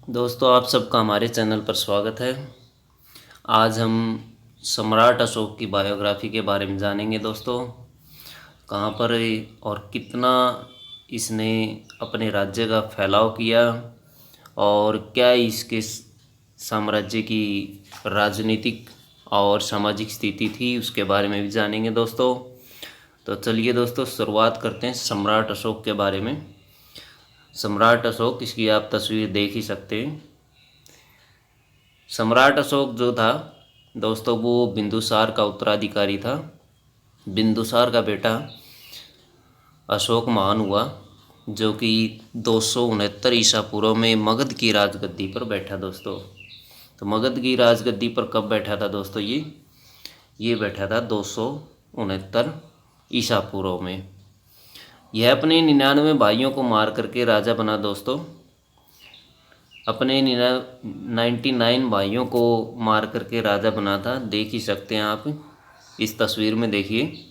दोस्तों, आप सबका हमारे चैनल पर स्वागत है। आज हम सम्राट अशोक की बायोग्राफी के बारे में जानेंगे। दोस्तों, कहाँ पर और कितना इसने अपने राज्य का फैलाव किया और क्या इसके साम्राज्य की राजनीतिक और सामाजिक स्थिति थी, उसके बारे में भी जानेंगे। दोस्तों, तो चलिए दोस्तों, शुरुआत करते हैं सम्राट अशोक के बारे में। सम्राट अशोक, इसकी आप तस्वीर देख ही सकते हैं। सम्राट अशोक जो था दोस्तों, वो बिंदुसार का उत्तराधिकारी था। बिंदुसार का बेटा अशोक महान हुआ, जो कि 269 ईसा पूर्व में मगध की राजगद्दी पर बैठा। दोस्तों, तो मगध की राजगद्दी पर कब बैठा था दोस्तों? ये बैठा था 269 ईसा पूर्व में। यह अपने 99 भाइयों को मार करके राजा बना। दोस्तों, अपने 99 भाइयों को मार करके राजा बना था। देख ही सकते हैं आप इस तस्वीर में। देखिए,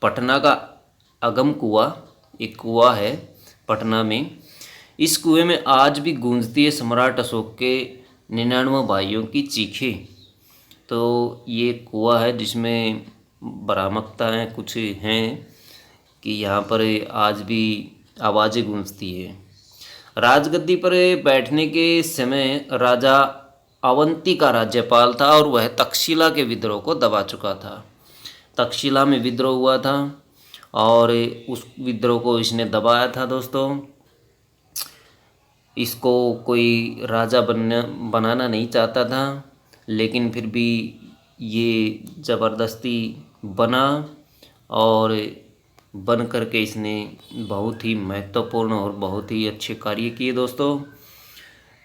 पटना का अगम कुआं, एक कुआं है पटना में। इस कुएं में आज भी गूंजती है सम्राट अशोक के 99 भाइयों की चीखें। तो ये कुआं है जिसमें बरामदताएँ कुछ हैं कि यहाँ पर आज भी आवाज़ें गूंजती है। राजगद्दी पर बैठने के समय राजा अवंती का राज्यपाल था और वह तक्षशिला के विद्रोह को दबा चुका था। तक्षशिला में विद्रोह हुआ था और उस विद्रोह को इसने दबाया था। दोस्तों, इसको कोई राजा बनाना नहीं चाहता था, लेकिन फिर भी ये ज़बरदस्ती बना और बन करके इसने बहुत ही महत्वपूर्ण और बहुत ही अच्छे कार्य किए। दोस्तों,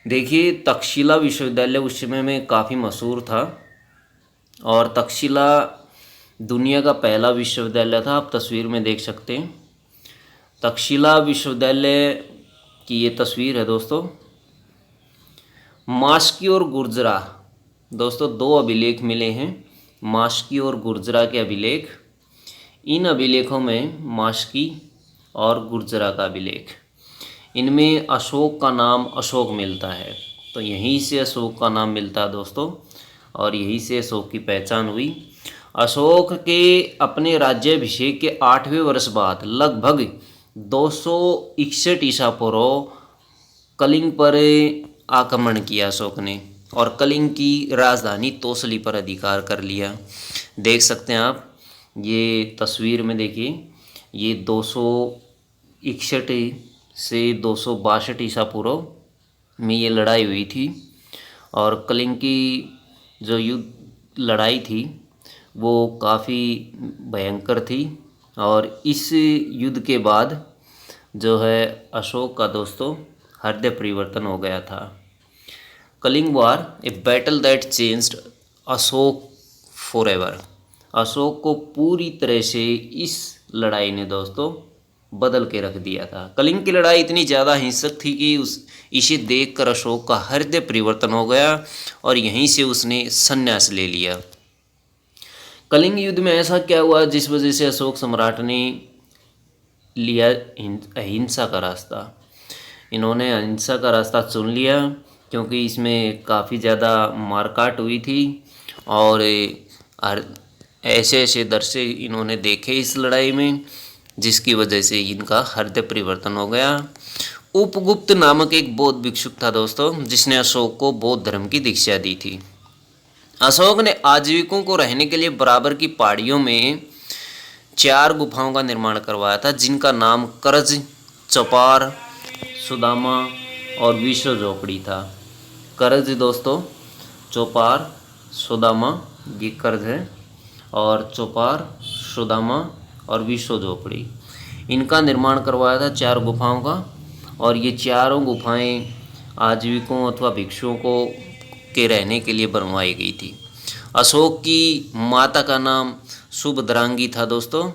देखिए, तक्षशिला विश्वविद्यालय उस समय में काफ़ी मशहूर था और तक्षशिला दुनिया का पहला विश्वविद्यालय था। आप तस्वीर में देख सकते हैं तक्षशिला विश्वविद्यालय की ये तस्वीर है। दोस्तों, मास्की और गुर्जरा, दोस्तों दो अभिलेख मिले हैं, मास्की और गुर्जरा के अभिलेख। इन अभिलेखों में मास्की और गुर्जरा का अभिलेख, इनमें अशोक का नाम अशोक मिलता है। तो यहीं से अशोक का नाम मिलता है दोस्तों, और यहीं से अशोक की पहचान हुई। अशोक के अपने राज्याभिषेक के 8वें वर्ष बाद लगभग 261 ईसा पूर्व कलिंग पर आक्रमण किया अशोक ने और कलिंग की राजधानी तोसली पर अधिकार कर लिया। देख सकते हैं आप ये तस्वीर में। देखिए, ये 261 से 262 ईसा पूर्व में ये लड़ाई हुई थी और कलिंग की जो लड़ाई थी वो काफ़ी भयंकर थी। और इस युद्ध के बाद जो है अशोक का दोस्तों हृदय परिवर्तन हो गया था। Kalinga war, a battle that changed Ashoka forever. Ashoka को पूरी तरह से इस लड़ाई ने दोस्तों बदल के रख दिया था। कलिंग की लड़ाई इतनी ज़्यादा हिंसक थी कि इसे देखकर अशोक का हृदय परिवर्तन हो गया और यहीं से उसने संन्यास ले लिया। कलिंग युद्ध में ऐसा क्या हुआ जिस वजह से अशोक सम्राट ने लिया अहिंसा का रास्ता? इन्होंने अहिंसा का रास्ता चुन लिया क्योंकि इसमें काफ़ी ज़्यादा मारकाट हुई थी और ऐसे ऐसे दृश्य इन्होंने देखे इस लड़ाई में, जिसकी वजह से इनका हृदय परिवर्तन हो गया। उपगुप्त नामक एक बौद्ध भिक्षुक था दोस्तों, जिसने अशोक को बौद्ध धर्म की दीक्षा दी थी। अशोक ने आजीविकों को रहने के लिए बराबर की पहाड़ियों में 4 गुफाओं का निर्माण करवाया था, जिनका नाम करज, चौपार, सुदामा और विश्व झोपड़ी था। करज दोस्तों, चौपार, सुदामा, ये करज है, और चौपार, सुदामा और विश्व झोपड़ी, इनका निर्माण करवाया था 4 गुफाओं का। और ये चारों गुफाएं आजीविकों अथवा भिक्षुओं को के रहने के लिए बनवाई गई थी। अशोक की माता का नाम सुभद्रांगी था। दोस्तों,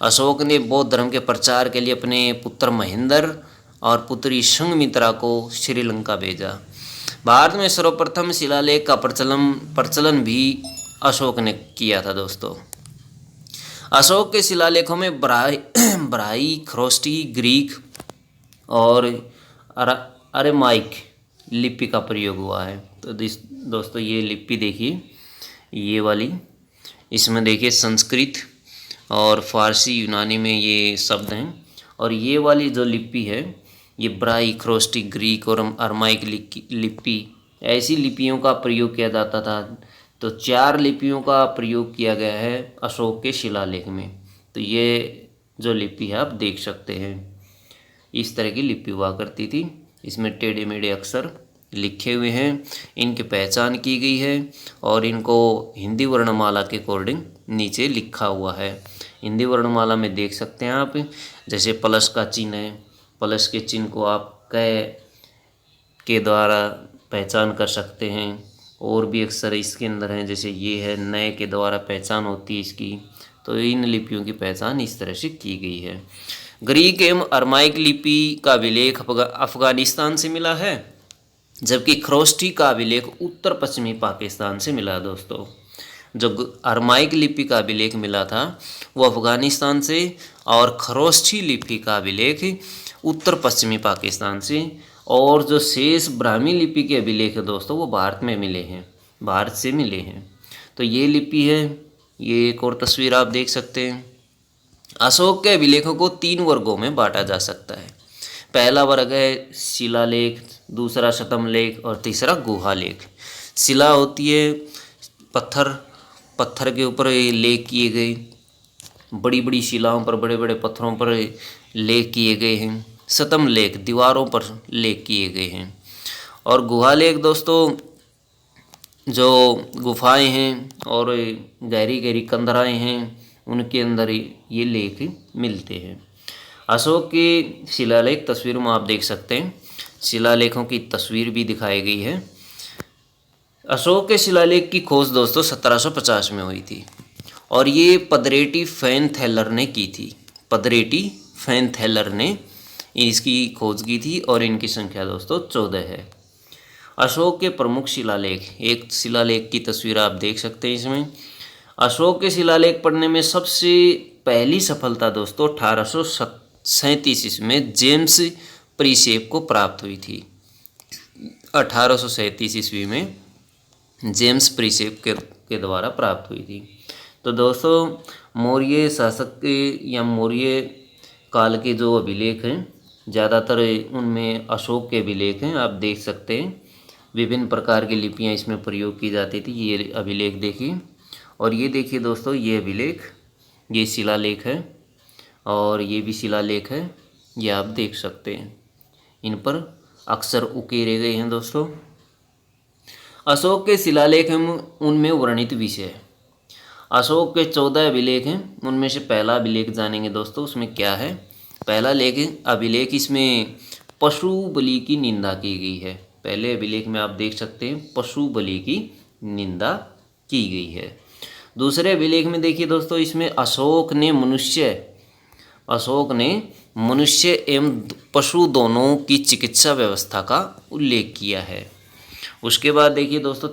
अशोक ने बौद्ध धर्म के प्रचार के लिए अपने पुत्र महेंद्र और पुत्री संघमित्रा को श्रीलंका भेजा। भारत में सर्वप्रथम शिलालेख का प्रचलन भी अशोक ने किया था। दोस्तों, अशोक के शिलालेखों में ब्राई, ख्रोस्टी, ग्रीक और अरेमाइक लिपि का प्रयोग हुआ है। तो दोस्तों ये लिपि देखिए, ये वाली, इसमें देखिए संस्कृत और फारसी यूनानी में ये शब्द हैं। और ये वाली जो लिपि है ये ब्राई, ख्रोस्टिक, ग्रीक और अरमाइक लिपि, ऐसी लिपियों का प्रयोग किया जाता था। तो 4 लिपियों का प्रयोग किया गया है अशोक के शिलालेख में। तो ये जो लिपि है आप देख सकते हैं, इस तरह की लिपि हुआ करती थी। इसमें टेढ़े मेढ़े अक्षर लिखे हुए हैं, इनकी पहचान की गई है और इनको हिंदी वर्णमाला के अकॉर्डिंग नीचे लिखा हुआ है। हिंदी वर्णमाला में देख सकते हैं आप, जैसे प्लस का चिन्ह है, प्लस के चिन्ह को आप क के द्वारा पहचान कर सकते हैं। और भी अक्षर इसके अंदर हैं, जैसे ये है, नए के द्वारा पहचान होती है इसकी। तो इन लिपियों की पहचान इस तरह से की गई है। ग्रीक एवं अरमाइक लिपि का अभिलेख अफगानिस्तान से मिला है, जबकि ख्रोष्टी का अभिलेख उत्तर पश्चिमी पाकिस्तान से मिला। दोस्तों जो अरमाइक लिपि का अभिलेख मिला था वो अफगानिस्तान से, और खरोष्ठी लिपि का अभिलेख उत्तर पश्चिमी पाकिस्तान से। और जो शेष ब्राह्मी लिपि के अभिलेख है दोस्तों वो भारत में मिले हैं, भारत से मिले हैं। तो ये लिपि है, ये एक और तस्वीर आप देख सकते हैं। अशोक के अभिलेखों को 3 वर्गों में बांटा जा सकता है। पहला वर्ग है शिलालेख, दूसरा शतमलेख और तीसरा गुहालेख। शिला होती है पत्थर के ऊपर लेख किए गए, बड़ी बड़ी शिलाओं पर, बड़े बड़े पत्थरों पर लेख किए गए हैं। शतमलेख दीवारों पर लेख किए गए हैं। और गुहालेख दोस्तों जो गुफाएं हैं और गहरी गहरी कंदराएं हैं उनके अंदर ये लेख मिलते हैं। अशोक के शिलालेख तस्वीरों में आप देख सकते हैं, शिलालेखों की तस्वीर भी दिखाई गई है। अशोक के शिलालेख की खोज दोस्तों 1750 में हुई थी और ये पदरेटी फैन थेलर ने की थी। पदरेटी फैन थेलर ने इसकी खोज की थी और इनकी संख्या दोस्तों 14 है। अशोक के प्रमुख शिलालेख, एक शिलालेख की तस्वीर आप देख सकते हैं इसमें। अशोक के शिलालेख पढ़ने में सबसे पहली सफलता दोस्तों 1837 ईस्वी जेम्स प्रीसेप को प्राप्त हुई थी। 1837 ईस्वी में जेम्स प्रीसेप के द्वारा प्राप्त हुई थी। तो दोस्तों मौर्य शासक के या मौर्य काल के जो अभिलेख हैं ज़्यादातर उनमें अशोक के अभिलेख हैं। आप देख सकते हैं विभिन्न प्रकार की लिपियां इसमें प्रयोग की जाती थी। ये अभिलेख देखिए, और ये देखिए दोस्तों ये अभिलेख, ये शिलालेख है और ये भी शिलालेख है, ये आप देख सकते हैं। इन पर अक्षर उकेरे गए हैं दोस्तों। अशोक के शिलालेख हैं उनमें वर्णित विषय। अशोक के 14 अभिलेख हैं, उनमें से पहला अभिलेख जानेंगे दोस्तों। उसमें क्या है, पहला अभिलेख इसमें पशु बलि की निंदा की गई है। पहले अभिलेख में आप देख सकते हैं पशु बलि की निंदा की गई है। दूसरे अभिलेख में देखिए दोस्तों, इसमें अशोक ने मनुष्य एवं पशु दोनों की चिकित्सा व्यवस्था का उल्लेख किया है। उसके बाद देखिए दोस्तों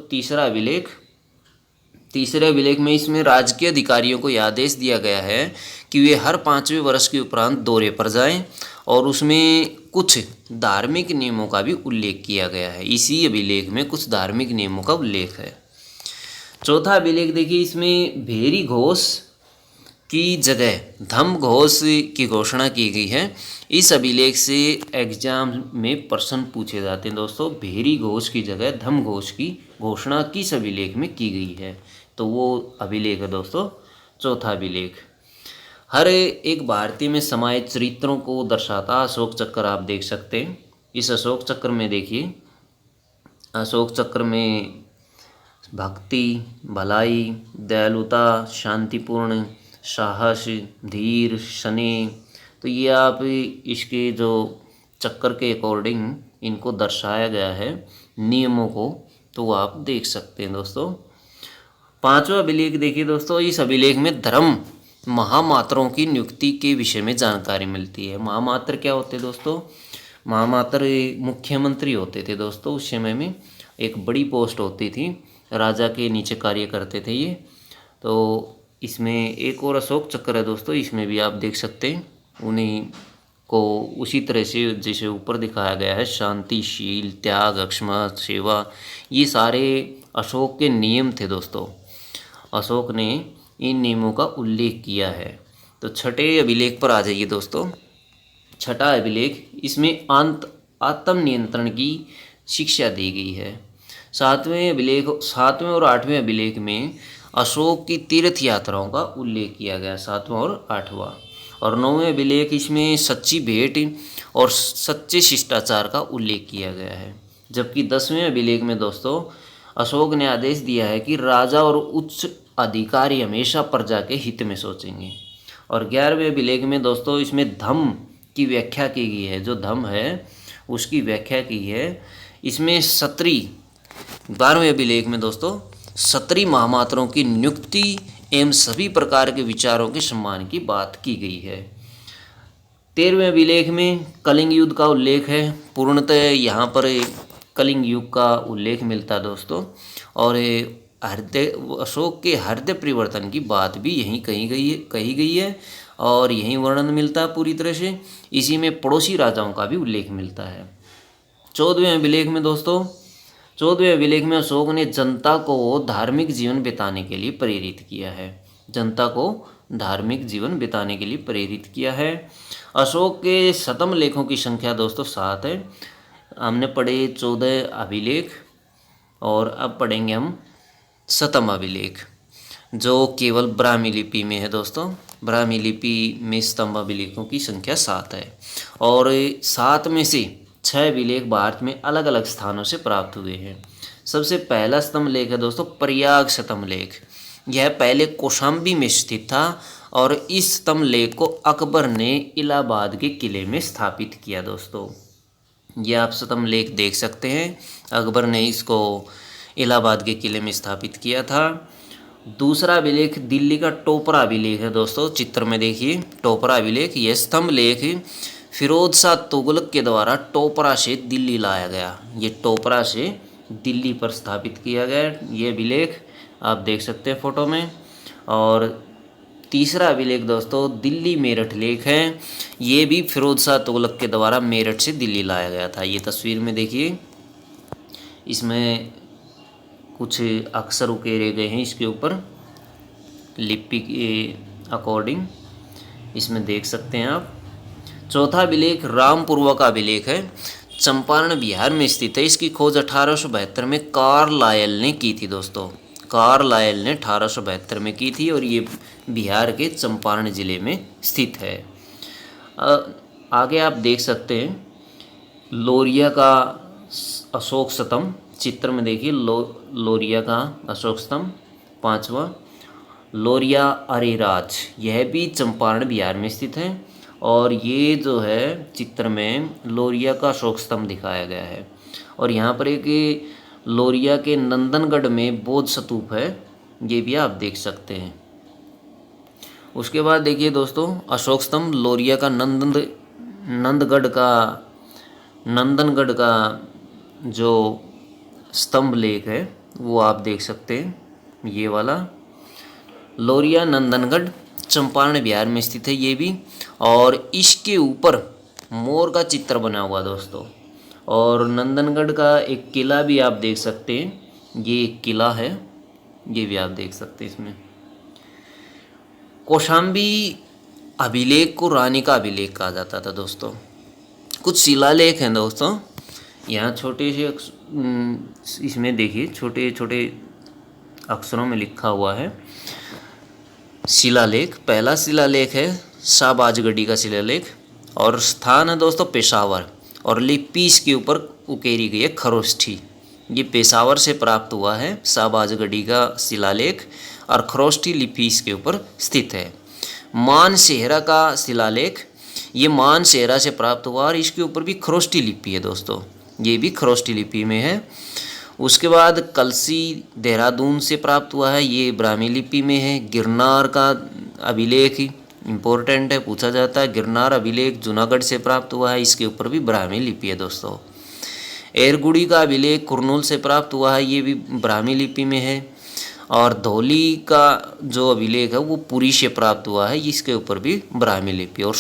तीसरे अभिलेख में इसमें राजकीय अधिकारियों को यह आदेश दिया गया है कि वे हर 5वें वर्ष के उपरांत दौरे पर जाएं, और उसमें कुछ धार्मिक नियमों का भी उल्लेख किया गया है। इसी अभिलेख में कुछ धार्मिक नियमों का उल्लेख है। चौथा अभिलेख देखिए, इसमें भेरी घोष की जगह धम्म घोष की घोषणा की गई है। इस अभिलेख से एग्जाम में प्रश्न पूछे जाते हैं दोस्तों। भेरी घोष की जगह धम्म घोष की घोषणा किस अभिलेख में की गई है, तो वो अभिलेख है दोस्तों चौथा अभिलेख। हर एक भारतीय में समाहित चरित्रों को दर्शाता अशोक चक्र आप देख सकते हैं। इस अशोक चक्र में देखिए, अशोक चक्र में भक्ति, भलाई, दयालुता, शांतिपूर्ण, साहस, धीर, स्नेह, तो ये आप इसके जो चक्कर के अकॉर्डिंग इनको दर्शाया गया है नियमों को, तो आप देख सकते हैं दोस्तों। पांचवा अभिलेख देखिए दोस्तों, इस अभिलेख में धर्म महामात्रों की नियुक्ति के विषय में जानकारी मिलती है। महामात्र क्या होते हैं दोस्तों, महामात्र मुख्यमंत्री होते थे दोस्तों। उस समय में एक बड़ी पोस्ट होती थी, राजा के नीचे कार्य करते थे ये। तो इसमें एक और अशोक चक्र है दोस्तों, इसमें भी आप देख सकते हैं उन्हीं को उसी तरह से जैसे ऊपर दिखाया गया है, शांतिशील, त्याग, क्षमा, सेवा, ये सारे अशोक के नियम थे दोस्तों। अशोक ने इन नियमों का उल्लेख किया है। तो छठे अभिलेख पर आ जाइए दोस्तों। छठा अभिलेख, इसमें आत्म नियंत्रण की शिक्षा दी गई है। सातवें और आठवें अभिलेख में अशोक की तीर्थ यात्राओं का उल्लेख किया गया, सातवां और आठवां। और नौवें अभिलेख, इसमें सच्ची भेंट और सच्चे शिष्टाचार का उल्लेख किया गया है। जबकि 10वें अभिलेख में दोस्तों अशोक ने आदेश दिया है कि राजा और उच्च अधिकारी हमेशा प्रजा के हित में सोचेंगे। और 11वें अभिलेख में दोस्तों इसमें धम्म की व्याख्या की गई है, जो धम्म है उसकी व्याख्या की है। इसमें 12वें अभिलेख में दोस्तों 17 महामात्रों की नियुक्ति एवं सभी प्रकार के विचारों के सम्मान की बात की गई है। 13वें अभिलेख में कलिंग युद्ध का उल्लेख है। पूर्णतः यहाँ पर कलिंग युग का उल्लेख मिलता है दोस्तों। और अशोक के हृदय परिवर्तन की बात भी यहीं कही गई है और यहीं वर्णन मिलता है पूरी तरह से। इसी में पड़ोसी राजाओं का भी उल्लेख मिलता है। 14वें अभिलेख में दोस्तों, 14वें अभिलेख में अशोक ने जनता को धार्मिक जीवन बिताने के लिए प्रेरित किया है। जनता को धार्मिक जीवन बिताने के लिए प्रेरित किया है। अशोक के शतम लेखों की संख्या दोस्तों 7 है। हमने पढ़े 14 अभिलेख और अब पढ़ेंगे हम शतम अभिलेख, जो केवल ब्राह्मी लिपि में है दोस्तों। ब्राह्मी लिपि में स्तंभ अभिलेखों की संख्या 7 है और 7 में से 6 अभिलेख भारत में अलग अलग स्थानों से प्राप्त हुए हैं। सबसे पहला स्तंभ लेख है दोस्तों प्रयाग स्तंभ लेख। यह पहले कौशाम्बी में स्थित था और इस स्तंभ लेख को अकबर ने इलाहाबाद के किले में स्थापित किया दोस्तों। यह आप स्तंभ लेख देख सकते हैं, अकबर ने इसको इलाहाबाद के किले में स्थापित किया था। दूसरा अभिलेख दिल्ली का टोपरा अभिलेख है दोस्तों। चित्र में देखिए टोपरा अभिलेख। यह स्तंभ लेख फिरोज शाह तुगलक के द्वारा टोपरा से दिल्ली लाया गया। ये टोपरा से दिल्ली पर स्थापित किया गया ये अभिलेख आप देख सकते हैं फोटो में। और तीसरा अभिलेख दोस्तों दिल्ली मेरठ लेख है। ये भी फिरोज शाह तुगलक के द्वारा मेरठ से दिल्ली लाया गया था। ये तस्वीर में देखिए, इसमें कुछ अक्षर उकेरे गए हैं इसके ऊपर लिपि के अकॉर्डिंग, इसमें देख सकते हैं आप। चौथा अभिलेख रामपुरवा का अभिलेख है, चंपारण बिहार में स्थित है। इसकी खोज 1872 में कार्लायल ने की थी दोस्तों। कार्लायल ने 1872 में की थी और ये बिहार के चंपारण जिले में स्थित है। आगे आप देख सकते हैं लोरिया का अशोक स्तंभ। चित्र में देखिए लोरिया का अशोक स्तंभ। 5वां लोरिया अरेराज, यह भी चंपारण बिहार में स्थित है और ये जो है चित्र में लोरिया का अशोक स्तंभ दिखाया गया है। और यहाँ पर एक लोरिया के नंदनगढ़ में बौद्ध स्तूप है, ये भी आप देख सकते हैं। उसके बाद देखिए दोस्तों अशोक स्तंभ लोरिया का नंदनगढ़ का जो स्तंभ लेख है वो आप देख सकते हैं। ये वाला लोरिया नंदनगढ़ चंपारण बिहार में स्थित है ये भी। और इसके ऊपर मोर का चित्र बना हुआ दोस्तों। और नंदनगढ़ का एक किला भी आप देख सकते हैं, ये एक किला है, ये भी आप देख सकते हैं। इसमें कौशाम्बी अभिलेख को रानी का अभिलेख कहा जाता था दोस्तों। कुछ शिलालेख हैं दोस्तों, यहाँ छोटे से इसमें देखिए छोटे छोटे अक्षरों में लिखा हुआ है शिलालेख। पहला शिलालेख है शाहबाजगढ़ी का शिलालेख और स्थान है दोस्तों पेशावर और लिपि इसके ऊपर उकेरी गई है खरोष्ठी। ये पेशावर से प्राप्त हुआ है शाहबाजगढ़ी का शिलालेख और खरोष्ठी लिपि इसके ऊपर स्थित है। मानसेहरा का शिलालेख, ये मानसेहरा से प्राप्त हुआ और इसके ऊपर भी खरोष्ठी लिपि है दोस्तों, ये भी खरोष्ठी लिपि में है। उसके बाद कलसी देहरादून से प्राप्त हुआ है, ये ब्राह्मी लिपि में है। गिरनार का अभिलेख इम्पोर्टेंट है, पूछा जाता है। गिरनार अभिलेख जूनागढ़ से प्राप्त हुआ है, इसके ऊपर भी ब्राह्मी लिपि है दोस्तों। एरगुड़ी का अभिलेख कुरनूल से प्राप्त हुआ है, ये भी ब्राह्मी लिपि में है। और धौली का जो अभिलेख है वो पुरी से प्राप्त हुआ है, इसके ऊपर भी ब्राह्मी लिपि। और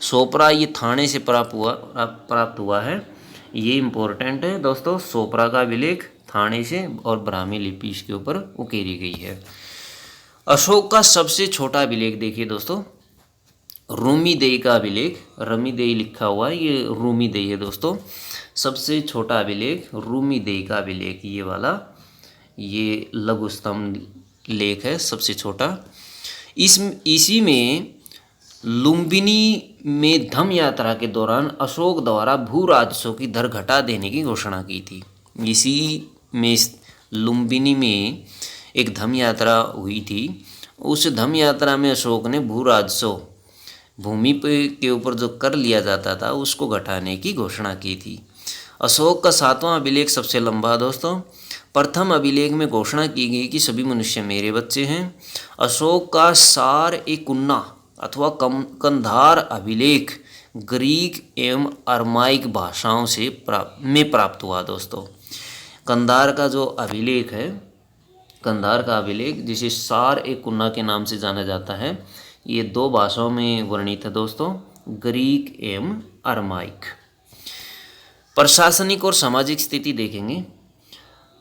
सोपरा ये थाने से प्राप्त हुआ है। ये इम्पोर्टेंट है दोस्तों। सोपरा का अभिलेख थाने से और ब्राह्मी लिपि इसके ऊपर उकेरी गई है। अशोक का सबसे छोटा अभिलेख देखिए दोस्तों, रूमीदेई का अभिलेख। रमीदेई लिखा हुआ है, ये रूमीदेई है दोस्तों। सबसे छोटा अभिलेख रूमीदेई का अभिलेख, ये वाला, ये लघु स्तंभ लेख है सबसे छोटा। इसी में लुम्बिनी में धम्म यात्रा के दौरान अशोक द्वारा भू राजस्व की दर घटा देने की घोषणा की थी। इसी में लुम्बिनी में एक धम्म यात्रा हुई थी। उस धम्म यात्रा में अशोक ने भू राजस्व, भूमि पे के ऊपर जो कर लिया जाता था, उसको घटाने की घोषणा की थी। अशोक का 7वां अभिलेख सबसे लंबा दोस्तों। प्रथम अभिलेख में घोषणा की गई कि सभी मनुष्य मेरे बच्चे हैं। अशोक का सार ए कुन्ना अथवा कंधार अभिलेख ग्रीक एवं अरमाइक भाषाओं से प्राप्त हुआ दोस्तों। कंधार का जो अभिलेख है, कंधार का अभिलेख जिसे सार ए कुन्ना के नाम से जाना जाता है, ये 2 भाषाओं में वर्णित है दोस्तों, ग्रीक एवं अरमाइक। प्रशासनिक और सामाजिक स्थिति देखेंगे।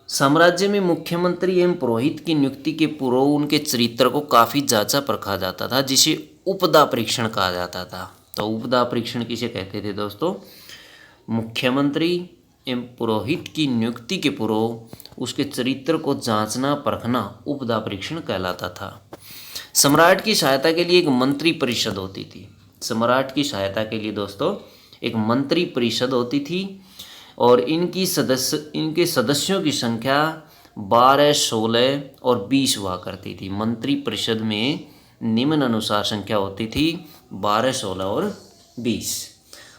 साम्राज्य में मुख्यमंत्री एवं पुरोहित की नियुक्ति के पूर्व उनके चरित्र को काफ़ी जांचा परखा जाता था, जिसे उपदा परीक्षण कहा जाता था। तो उपदा परीक्षण किसे कहते थे दोस्तों? मुख्यमंत्री एवं पुरोहित की नियुक्ति के पूर्व उसके चरित्र को जांचना परखना उपदा परीक्षण कहलाता था। सम्राट की सहायता के लिए एक मंत्री परिषद होती थी। सम्राट की सहायता के लिए दोस्तों एक मंत्री परिषद होती थी और इनके सदस्यों की संख्या 12, 16 और 20 हुआ करती थी। मंत्री परिषद में निम्न अनुसार संख्या होती थी 12, 16 और 20।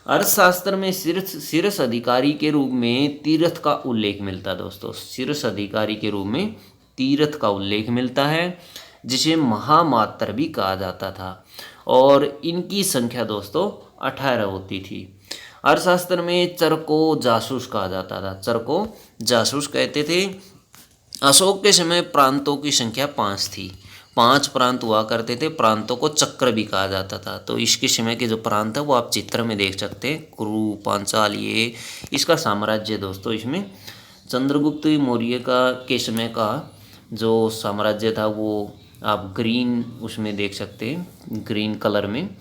अर्थशास्त्र में शीर्ष अधिकारी के रूप में तीर्थ का उल्लेख मिलता है दोस्तों। शीर्ष अधिकारी के रूप में तीर्थ का उल्लेख मिलता है, जिसे महामात्र भी कहा जाता था, और इनकी संख्या दोस्तों 18 होती थी। अर्थशास्त्र में चर को जासूस कहा जाता था। चर को जासूस कहते थे। अशोक के समय प्रांतों की संख्या 5 थी। 5 प्रांत हुआ करते थे। प्रांतों को चक्र भी कहा जाता था। तो इसके समय के जो प्रांत है वो आप चित्र में देख सकते हैं। कुरु, पांचाल, ये इसका साम्राज्य दोस्तों। इसमें चंद्रगुप्त मौर्य के समय का जो साम्राज्य था वो आप ग्रीन उसमें देख सकते हैं, ग्रीन कलर में।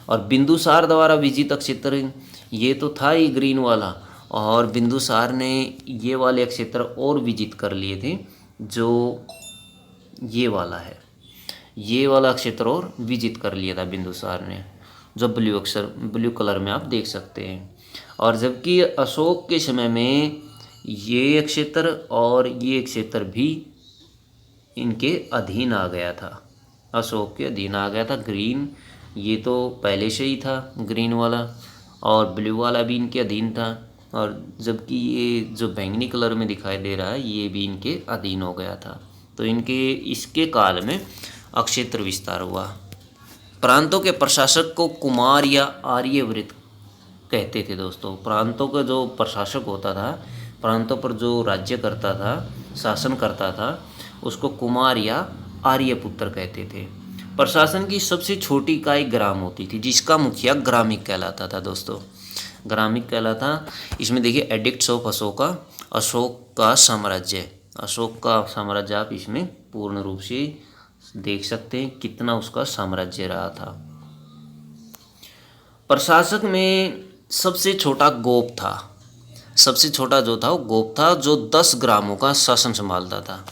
और बिंदुसार द्वारा विजित क्षेत्र ये तो था ही ग्रीन वाला, और बिंदुसार ने ये वाले क्षेत्र और विजित कर लिए थे, जो ये वाला है, ये वाला क्षेत्र और विजित कर लिया था बिंदुसार ने, जो ब्लू कलर में आप देख सकते हैं। और जबकि अशोक के समय में ये क्षेत्र और ये क्षेत्र भी इनके अधीन आ गया था, अशोक के अधीन आ गया था। ग्रीन ये तो पहले से ही था ग्रीन वाला, और ब्लू वाला भी इनके अधीन था, और जबकि ये जो बैंगनी कलर में दिखाई दे रहा है ये भी इनके अधीन हो गया था। तो इसके काल में अक्षेत्र विस्तार हुआ। प्रांतों के प्रशासक को कुमार या आर्यवृत कहते थे दोस्तों। प्रांतों का जो प्रशासक होता था, प्रांतों पर जो राज्य करता था, शासन करता था, उसको कुमार या आर्यपुत्र कहते थे। प्रशासन की सबसे छोटी इकाई ग्राम होती थी, जिसका मुखिया ग्रामिक कहलाता था दोस्तों। ग्रामिक कहलाता। इसमें देखिए एडिक्ट्स ऑफ अशोका, अशोक का साम्राज्य। अशोक का साम्राज्य आप इसमें पूर्ण रूप से देख सकते हैं कितना उसका साम्राज्य रहा था। प्रशासक में सबसे छोटा गोप था। सबसे छोटा जो था वो गोप था, जो 10 ग्रामों का शासन संभालता था।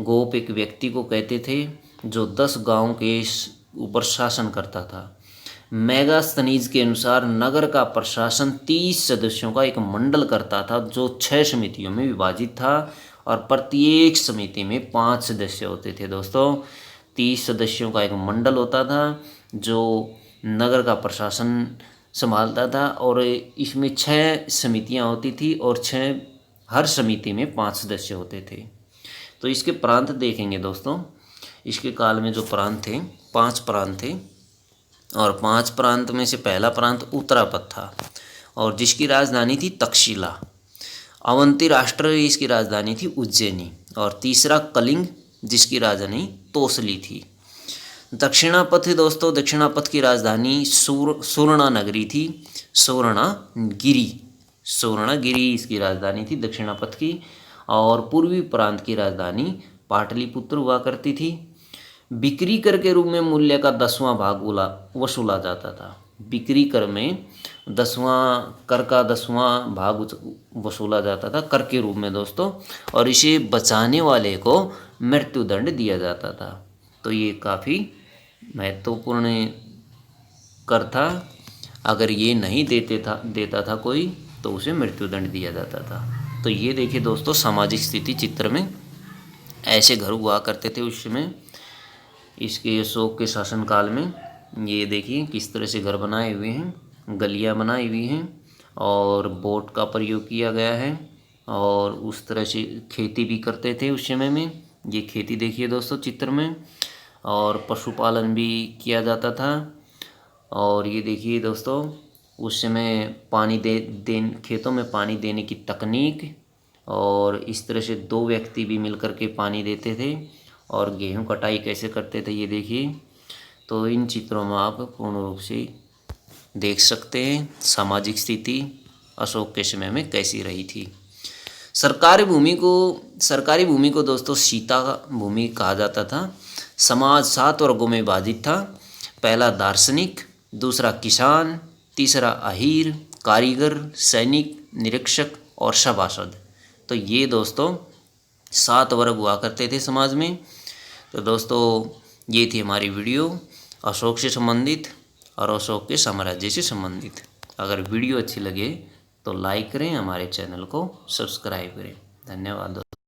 गोप एक व्यक्ति को कहते थे जो 10 गांव के ऊपर शासन करता था। मेगास्थनीज के अनुसार नगर का प्रशासन 30 सदस्यों का एक मंडल करता था, जो 6 समितियों में विभाजित था, और प्रत्येक समिति में 5 सदस्य होते थे दोस्तों। 30 सदस्यों का एक मंडल होता था जो नगर का प्रशासन संभालता था, और इसमें 6 समितियां होती थी, और हर समिति में 5 सदस्य होते थे। तो इसके प्रांत देखेंगे दोस्तों। इसके काल में जो प्रांत थे 5 प्रांत थे, और 5 प्रांत में से पहला प्रांत उत्तरापथ था, और जिसकी राजधानी थी तक्षशिला। अवंती राष्ट्र इसकी राजधानी थी उज्जैनी, और तीसरा कलिंग जिसकी राजधानी तोसली थी। दक्षिणापथ दोस्तों, दक्षिणापथ की राजधानी सुवर्णा नगरी थी, सुवर्णगिरी इसकी राजधानी थी दक्षिणापथ की। और पूर्वी प्रांत की राजधानी पाटलिपुत्र हुआ करती थी। बिक्री कर के रूप में मूल्य का 10वां भाग वसूला जाता था। बिक्री कर में 10वां कर का 10वां भाग वसूला जाता था कर के रूप में दोस्तों, और इसे बचाने वाले को मृत्युदंड दिया जाता था। तो ये काफ़ी महत्वपूर्ण कर था। अगर ये नहीं देता था कोई, तो उसे मृत्युदंड दिया जाता था। तो ये देखिए दोस्तों, सामाजिक स्थिति चित्र में ऐसे घर हुआ करते थे उस समय, इसके अशोक के शासनकाल में। ये देखिए किस तरह से घर बनाए हुए हैं, गलियां बनाई हुई हैं, और बोट का प्रयोग किया गया है, और उस तरह से खेती भी करते थे उस समय में। ये खेती देखिए दोस्तों चित्र में, और पशुपालन भी किया जाता था। और ये देखिए दोस्तों, उस समय खेतों में पानी देने की तकनीक, और इस तरह से 2 व्यक्ति भी मिलकर के पानी देते थे, और गेहूं कटाई कैसे करते थे ये देखिए। तो इन चित्रों में आप पूर्ण रूप से देख सकते हैं सामाजिक स्थिति अशोक के समय में कैसी रही थी। सरकारी भूमि को दोस्तों सीता भूमि कहा जाता था। समाज 7 वर्गों में विभाजित था। पहला दार्शनिक, दूसरा किसान, तीसरा अहीर, कारीगर, सैनिक, निरीक्षक और सभासद। तो ये दोस्तों 7 वर्ग हुआ करते थे समाज में। तो दोस्तों ये थी हमारी वीडियो अशोक से संबंधित और अशोक के साम्राज्य से संबंधित। अगर वीडियो अच्छी लगे तो लाइक करें, हमारे चैनल को सब्सक्राइब करें। धन्यवाद दोस्तों।